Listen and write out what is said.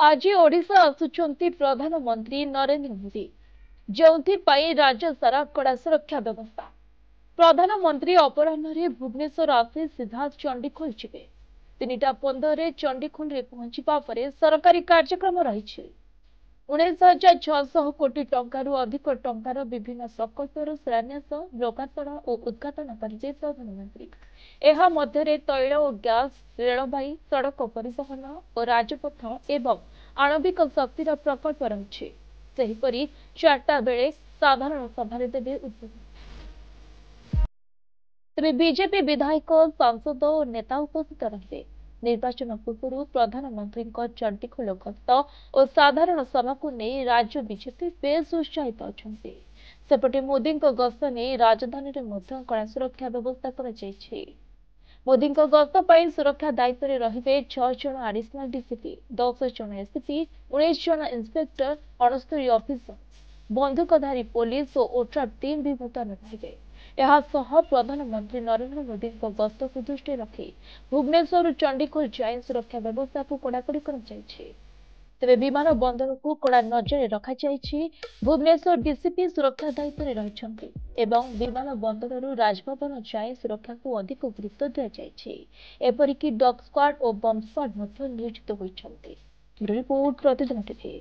आज ओडिशा आसुचंती प्रधानमंत्री नरेंद्र मोदी जो राज्य सारा कड़ा सुरक्षा व्यवस्था। प्रधानमंत्री अपराह्न भुवनेश्वर आसी सीधा चंडीखोल जिबे। 3:15 चंडीखोल पहुंचवा पर सरकारी कार्यक्रम रही। 19,600 कोटी टंकारु अधिक टंकार विभिन्न प्रकल्पर शिलान्यास लोकार्पण और उद्घाटन करेंगे प्रधानमंत्री। ଏହା ମଧ୍ୟରେ ତୈଳ ଓ ଗ୍ୟାସ୍, ରେଳବାଇ, ସଡ଼କ ପରିବହନ ଓ ରାଜପଥ ଏବଂ ଆଣବିକ ଶକ୍ତିର ପ୍ରକଳ୍ପ ରହିଛି। ସେହିପରି 4ଟା ବେଳେ ସାଧାରଣ ସଭାରେ ଦେବେ ଉଦ୍ବୋଧନ। ତେବେ ବିଜେପି ବିଧାୟକ, ସାଂସଦ ଓ ନେତା ଉପସ୍ଥିତ ରହିବେ। ନିର୍ବାଚନ ପୂର୍ବରୁ ପ୍ରଧାନମନ୍ତ୍ରୀଙ୍କ ଚଣ୍ଡିଖୋଲ ଗସ୍ତ ଓ ସାଧାରଣ ସଭାକୁ ନେଇ ରାଜ୍ୟ ବିଜେପି ବେଶ୍ ଉତ୍ସାହିତ ଅଛନ୍ତି। ସେପଟେ ମୋଦିଙ୍କ ଗସ୍ତ ନେଇ ରାଜଧାନୀରେ ମଧ୍ୟ କଡ଼ା ସୁରକ୍ଷା ବ୍ୟବସ୍ଥା କରାଯାଇଛି। ମୋଦିଙ୍କ ଗସ୍ତ ପାଇଁ ସୁରକ୍ଷା ଦାୟିତ୍ୱରେ ରହିବେ 6 ଜଣ ଆଡିସନାଲ ଡିସିପି, 10 ଜଣ ଏସିପି, 19 ଜଣ ଇନ୍ସପେକ୍ଟର, 69 ଅଫିସର, ବନ୍ଧୁକଧାରୀ ପୋଲିସ ଓ ଓଟ୍ରାଫ୍ ଟିମ୍ ବି ମୁତୟନ ରହିବେ। ଏହାସହ ପ୍ରଧାନମନ୍ତ୍ରୀ ନରେନ୍ଦ୍ର ମୋଦିଙ୍କ ଗସ୍ତକୁ ଦୃଷ୍ଟିରେ ରଖି ଭୁବନେଶ୍ୱରରୁ ଚଣ୍ଡିଖୋଲ ଯାଏଁ ସୁରକ୍ଷା ବ୍ୟବସ୍ଥାକୁ କଡ଼ାକଡ଼ି କରାଯାଇଛି। ତେବେ ବିମାନ ବନ୍ଦରକୁ କଡ଼ା ନଜରରେ ରଖାଯାଇଛି। ଭୁବନେଶ୍ୱର ଡିସିପି ସୁରକ୍ଷା ଦାୟିତ୍ୱରେ ରହିଛନ୍ତି ଏବଂ ବିମାନ ବନ୍ଦରରୁ ରାଜଭବନ ଯାଏଁ ସୁରକ୍ଷାକୁ ଅଧିକ ଗୁରୁତ୍ୱ ଦିଆଯାଇଛି। ଏପରିକି ଡଗ୍ ସ୍କ୍ୱାଡ୍ ଓ ବମ୍ବ ସ୍କ୍ୱାଡ୍ ମଧ୍ୟ ନିୟୋଜିତ ହୋଇଛନ୍ତି। ରିପୋର୍ଟ ପ୍ରତିଦିନ ଟିଭି।